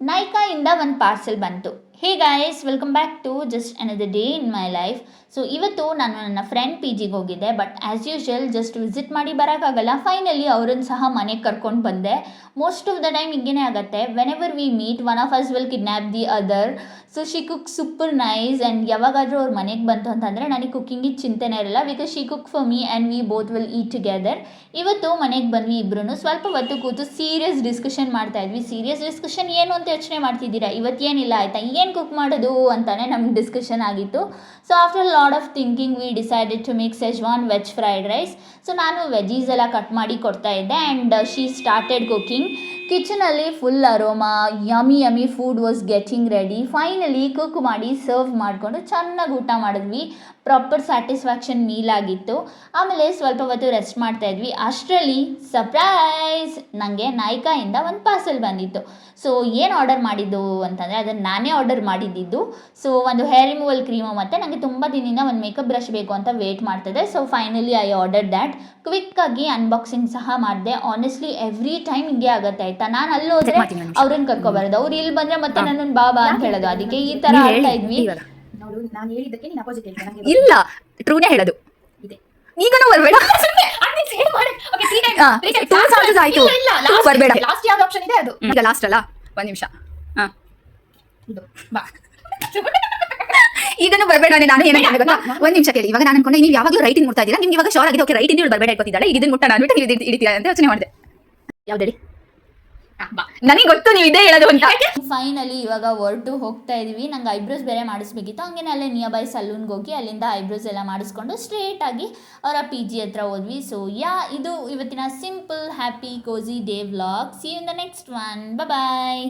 ನೈಕಾಯಿಂದ ಒಂದು ಪಾರ್ಸೆಲ್ ಬಂತು. Hey guys, welcome back to just another day in my life. So ಇವತ್ತು ನಾನು ನನ್ನ ಫ್ರೆಂಡ್ ಪಿ ಜಿಗೆ ಹೋಗಿದ್ದೆ. But as usual just visit ಮಾಡಿ ಬರೋಕ್ಕಾಗಲ್ಲ. ಫೈನಲಿ ಅವ್ರನ್ನ ಸಹ ಮನೆಗೆ ಕರ್ಕೊಂಡು ಬಂದೆ. ಮೋಸ್ಟ್ ಆಫ್ ದ ಟೈಮ್ ಹಿಂಗೇ ಆಗುತ್ತೆ. When ever we meet, one of us will kidnap the other. So she cook super nice. And ಯಾವಾಗಾದರೂ ಅವ್ರ ಮನೆಗೆ ಬಂತು ಅಂತಂದರೆ ನನಗೆ ಕುಕ್ಕಿಂಗಿಗೆ ಚಿಂತೆನೇ ಇರಲ್ಲ, because she cook for me and we both will heat together. ಇವತ್ತು ಮನೆಗೆ ಬಂದ್ವಿ ಇಬ್ಬರೂ. ಸ್ವಲ್ಪ ಹೊತ್ತು ಕೂತು ಸೀರಿಯಸ್ ಡಿಸ್ಕಷನ್ ಮಾಡ್ತಾಯಿದ್ವಿ. ಸೀರಿಯಸ್ ಡಿಸ್ಕಷನ್ ಏನು ಅಂತ ಯೋಚನೆ ಮಾಡ್ತಿದ್ದೀರಾ? ಇವತ್ತೇನಿಲ್ಲ ಆಯಿತಾ, ಏನು ಕುಕ್ ಮಾಡೋದು ಅಂತಲೇ ನಮ್ಗೆ ಡಿಸ್ಕಷನ್ ಆಗಿತ್ತು. So after lot of thinking we decided to make schezwan veg fried rice. So ನಾನು ವೆಜೀಸ್ ಎಲ್ಲ ಕಟ್ ಮಾಡಿ ಕೊಡ್ತಾ ಇದ್ದೆ ಆ್ಯಂಡ್ ಶಿ ಸ್ಟಾರ್ಟೆಡ್ ಕುಕಿಂಗ್. ಕಿಚನಲ್ಲಿ full aroma, yummy food was getting ready. Finally cook ಮಾಡಿ ಸರ್ವ್ ಮಾಡಿಕೊಂಡು ಚೆನ್ನಾಗಿ ಊಟ ಮಾಡಿದ್ವಿ. ಪ್ರಾಪರ್ ಸ್ಯಾಟಿಸ್ಫ್ಯಾಕ್ಷನ್ ಮೀಲ್ ಆಗಿತ್ತು. ಆಮೇಲೆ ಸ್ವಲ್ಪ ಹೊತ್ತು ರೆಸ್ಟ್ ಮಾಡ್ತಾಯಿದ್ವಿ. ಅಷ್ಟರಲ್ಲಿ ಸರ್ಪ್ರೈಸ್, ನನಗೆ ನೈಕಾಯಿಂದ ಒಂದು ಪಾರ್ಸೆಲ್ ಬಂದಿತ್ತು. ಸೊ ಏನು ಆರ್ಡರ್ ಮಾಡಿದ್ದು ಅಂತಂದರೆ ಅದನ್ನು ನಾನೇ ಆರ್ಡರ್ ಮಾಡಿದ್ದಿದ್ದು. ಸೊ ಒಂದು ಹೇರ್ ರಿಮೂವಲ್ ಕ್ರೀಮು ಮತ್ತು ನನಗೆ ತುಂಬ ದಿನದಿಂದ ಒಂದು ಮೇಕಪ್ ಬ್ರಷ್ ಬೇಕು ಅಂತ ವೇಟ್ ಮಾಡ್ತಿದ್ದೆ. So finally I order that. ಕ್ವಿಕ್ಕಾಗಿ ಅನ್ಬಾಕ್ಸಿಂಗ್ ಸಹ ಮಾಡಿದೆ. ಆನೆಸ್ಟ್ಲಿ ಎವ್ರಿ ಟೈಮ್ ಹಿಂಗೆ ಆಗುತ್ತೆ ಆಯಿತಾ. ನಾನು ಅಲ್ಲಿ ಹೋದರೆ ಅವ್ರನ್ನ ಕರ್ಕೊಬಾರದು, ಅವ್ರು ಇಲ್ಲಿ ಬಂದರೆ ಮತ್ತೆ ನನ್ನನ್ನು ಬಾಬಾ ಅಂತ ಹೇಳೋದು. ಅದಕ್ಕೆ ಈ ಥರ ಆಡ್ತಾ ಇದ್ವಿ. ಇಲ್ಲ, ಟ್ರೂನೇ ಹೇಳೋದು. ಈಗನೂ ಬರ್ಬೇಡ, ಬರ್ಬೇಡ. ಈಗ ಲಾಸ್ಟ್ ಅಲ್ಲ, ಒಂದ್ ನಿಮಿಷ. ಈಗನೂ ಬರ್ಬೇಡ. ನಾನು ಏನಾಗ ಗೊತ್ತಾ, ಒಂದ್ ನಿಮಿಷ ಕೇಳಿ. ಇವಾಗ ನಾನು ಅನ್ಕೊಂಡೆ ನೀವು ಯಾವಾಗಲೂ ರೈಟಿಂಗ್ ಮುಟ್ತಾ ಇದ್ದೀರಾ, ನಿಮ್ಗೆ ಇವಾಗ ಶೋರ್ ಆಗಿದೆ. ಓಕೆ, ರೈಟ್ ಇಂದ ಬರ್ಬೇಡ ಇಟ್ಕೊತಿದ್ದಾಳೆ. ಇದನ್ನ ಮುಟ್ಟ ನಾನು ಹಿಡಿತೀರಾ ಅಂತ ಯೋಚನೆ ಮಾಡಿದೆ. ಯಾವ್ದೇಳಿ, ನನಗೆ ಗೊತ್ತು ನೀವು ಇದೇ ಹೇಳೋದು ಅಂತ. ಫೈನಲಿ ಇವಾಗ ಹೊರಟು ಹೋಗ್ತಾ ಇದೀವಿ. ನಂಗೆ ಐಬ್ರೋಸ್ ಬೇರೆ ಮಾಡಿಸ್ಬೇಕಿತ್ತು. ಹಂಗೇನೆ ಅಲ್ಲೇ ನಿಯರ್ ಬೈ ಸಲೂನ್ಗೆ ಹೋಗಿ ಅಲ್ಲಿಂದ ಐಬ್ರೋಸ್ ಎಲ್ಲ ಮಾಡಿಸ್ಕೊಂಡು ಸ್ಟ್ರೇಟಾಗಿ ಅವರ ಪಿ ಜಿ ಹತ್ರ ಹೋದ್ವಿ. ಸೊ ಇದು ಇವತ್ತಿನ simple happy cosy day vlog. See you in the next one. Bye.